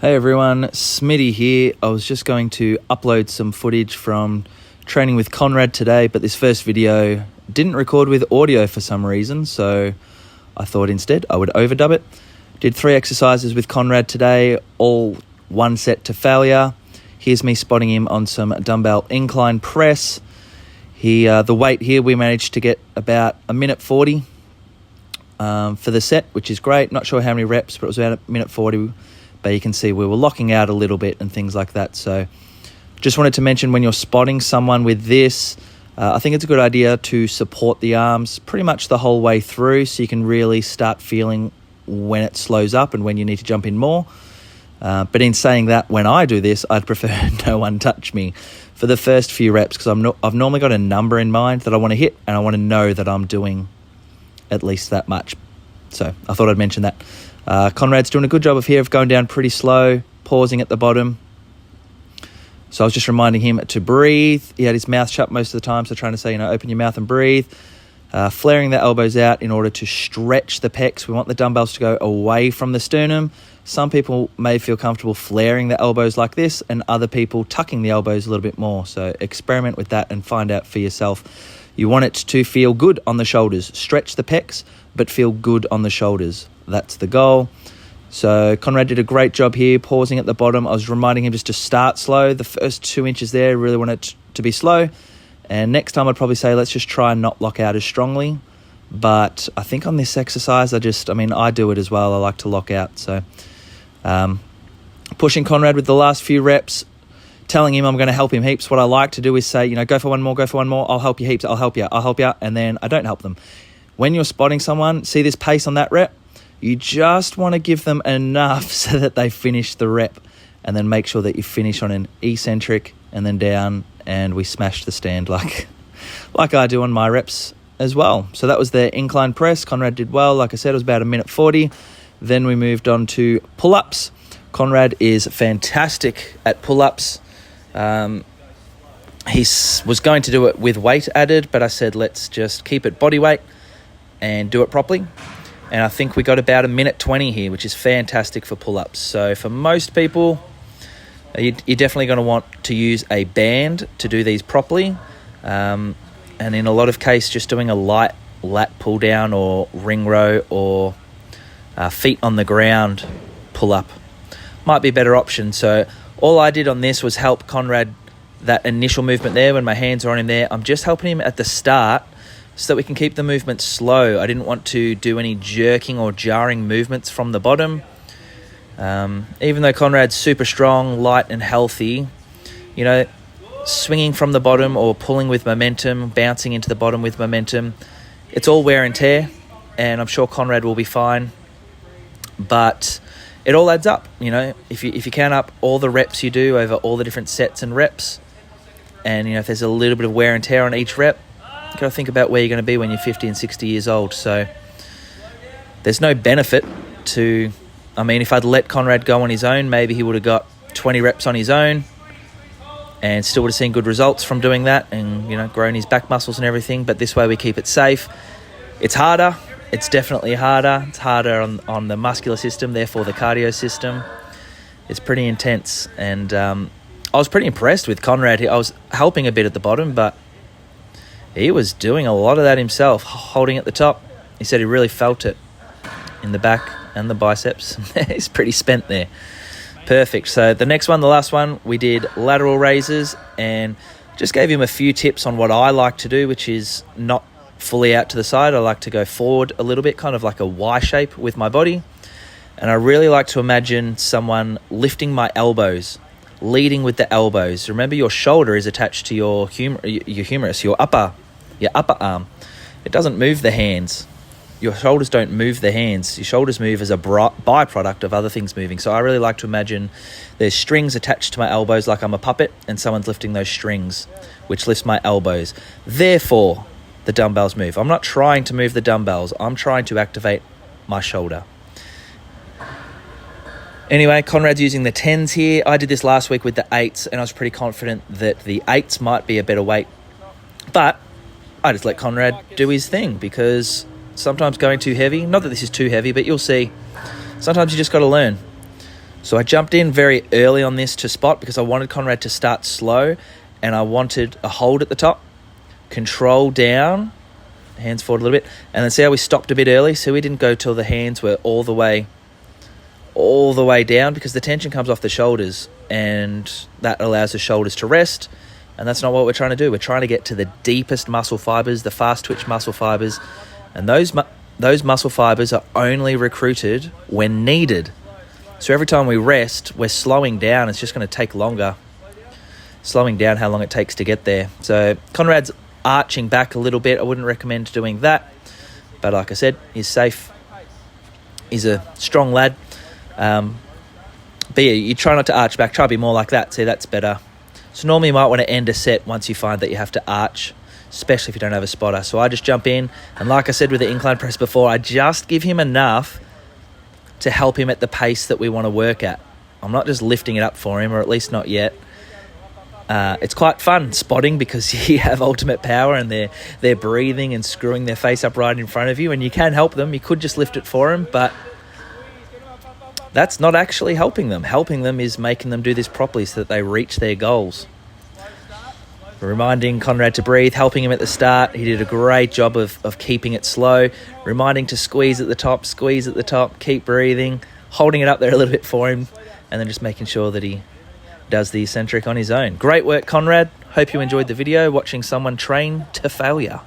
Hey everyone, Smitty here. I was just going to upload some footage from training with Conrad today, but this first video didn't record with audio for some reason, so I thought instead I would overdub it. Did 3 exercises with Conrad today, all 1 set to failure. Here's me spotting him on some dumbbell incline press. The weight here, we managed to get about 1:40 for the set, which is great. Not sure how many reps, but it was about 1:40. But you can see we were locking out a little bit and things like that. So just wanted to mention, when you're spotting someone with this, I think it's a good idea to support the arms pretty much the whole way through, so you can really start feeling when it slows up and when you need to jump in more. But in saying that, when I do this, I'd prefer no one touch me for the first few reps, because I've normally got a number in mind that I want to hit, and I want to know that I'm doing at least that much. So I thought I'd mention that. Conrad's doing a good job of going down pretty slow, pausing at the bottom. So I was just reminding him to breathe. He had his mouth shut most of the time, so trying to say, open your mouth and breathe. Flaring the elbows out in order to stretch the pecs. We want the dumbbells to go away from the sternum. Some people may feel comfortable flaring the elbows like this, and other people tucking the elbows a little bit more. So experiment with that and find out for yourself. You want it to feel good on the shoulders. Stretch the pecs, but feel good on the shoulders. That's the goal. So Conrad did a great job here, pausing at the bottom. I was reminding him just to start slow. The first 2 inches there, really want it to be slow. And next time I'd probably say, let's just try and not lock out as strongly. But I think on this exercise, I do it as well. I like to lock out. So pushing Conrad with the last few reps, telling him I'm going to help him heaps. What I like to do is say, go for one more, I'll help you heaps, I'll help you. And then I don't help them. When you're spotting someone, see this pace on that rep? You just want to give them enough so that they finish the rep, and then make sure that you finish on an eccentric and then down, and we smash the stand like I do on my reps as well. So that was the incline press. Conrad did well. Like I said, it was about 1:40. Then we moved on to pull-ups. Conrad is fantastic at pull-ups. He was going to do it with weight added, but I said, let's just keep it body weight and do it properly. And I think we got about 1:20 here, which is fantastic for pull-ups. So for most people, you're definitely going to want to use a band to do these properly. And in a lot of cases, just doing a light lat pull down or ring row or feet on the ground pull up might be a better option. So all I did on this was help Conrad, that initial movement there when my hands are on him there. I'm just helping him at the start so that we can keep the movement slow. I didn't want to do any jerking or jarring movements from the bottom. Even though Conrad's super strong, light and healthy, swinging from the bottom or pulling with momentum, bouncing into the bottom with momentum, it's all wear and tear, and I'm sure Conrad will be fine. But it all adds up, if you count up all the reps you do over all the different sets and reps, and if there's a little bit of wear and tear on each rep, you've got to think about where you're going to be when you're 50 and 60 years old. So there's no benefit to... if I'd let Conrad go on his own, maybe he would have got 20 reps on his own and still would have seen good results from doing that and, grown his back muscles and everything. But this way we keep it safe. It's harder. It's definitely harder. It's harder on the muscular system, therefore the cardio system. It's pretty intense. And I was pretty impressed with Conrad. I was helping a bit at the bottom, but he was doing a lot of that himself, holding at the top. He said he really felt it in the back and the biceps. He's pretty spent there. Perfect. So the next one, the last one, we did lateral raises, and just gave him a few tips on what I like to do, which is not fully out to the side. I like to go forward a little bit, kind of like a Y shape with my body. And I really like to imagine someone lifting my elbows, leading with the elbows. Remember, your shoulder is attached to your humerus, your upper arm. It doesn't move the hands. Your shoulders don't move the hands. Your shoulders move as a byproduct of other things moving. So I really like to imagine there's strings attached to my elbows like I'm a puppet, and someone's lifting those strings, which lifts my elbows. Therefore, the dumbbells move. I'm not trying to move the dumbbells. I'm trying to activate my shoulder. Anyway, Conrad's using the 10s here. I did this last week with the 8s, and I was pretty confident that the 8s might be a better weight. But I just let Conrad do his thing, because sometimes going too heavy, not that this is too heavy, but you'll see, sometimes you just got to learn. So I jumped in very early on this to spot because I wanted Conrad to start slow, and I wanted a hold at the top, control down, hands forward a little bit, and then see how we stopped a bit early. So we didn't go till the hands were all the way down, because the tension comes off the shoulders, and that allows the shoulders to rest. And that's not what we're trying to do. We're trying to get to the deepest muscle fibers, the fast twitch muscle fibers, and those muscle fibers are only recruited when needed. So every time we rest, we're slowing down. It's just going to take longer, slowing down how long it takes to get there. So Conrad's arching back a little bit. I wouldn't recommend doing that, but like I said, he's safe. He's a strong lad. But yeah, you try not to arch back. Try to be more like that. See, that's better. So normally you might want to end a set once you find that you have to arch, especially if you don't have a spotter. So I just jump in, and like I said with the incline press before, I just give him enough to help him at the pace that we want to work at. I'm not just lifting it up for him, or at least not yet. It's quite fun spotting, because you have ultimate power, and they're breathing and screwing their face up right in front of you, and you can help them. You could just lift it for them, but that's not actually helping them. Helping them is making them do this properly so that they reach their goals. Reminding Conrad to breathe, helping him at the start. He did a great job of keeping it slow. Reminding to squeeze at the top, keep breathing, holding it up there a little bit for him, and then just making sure that he does the eccentric on his own. Great work, Conrad. Hope you enjoyed the video, watching someone train to failure.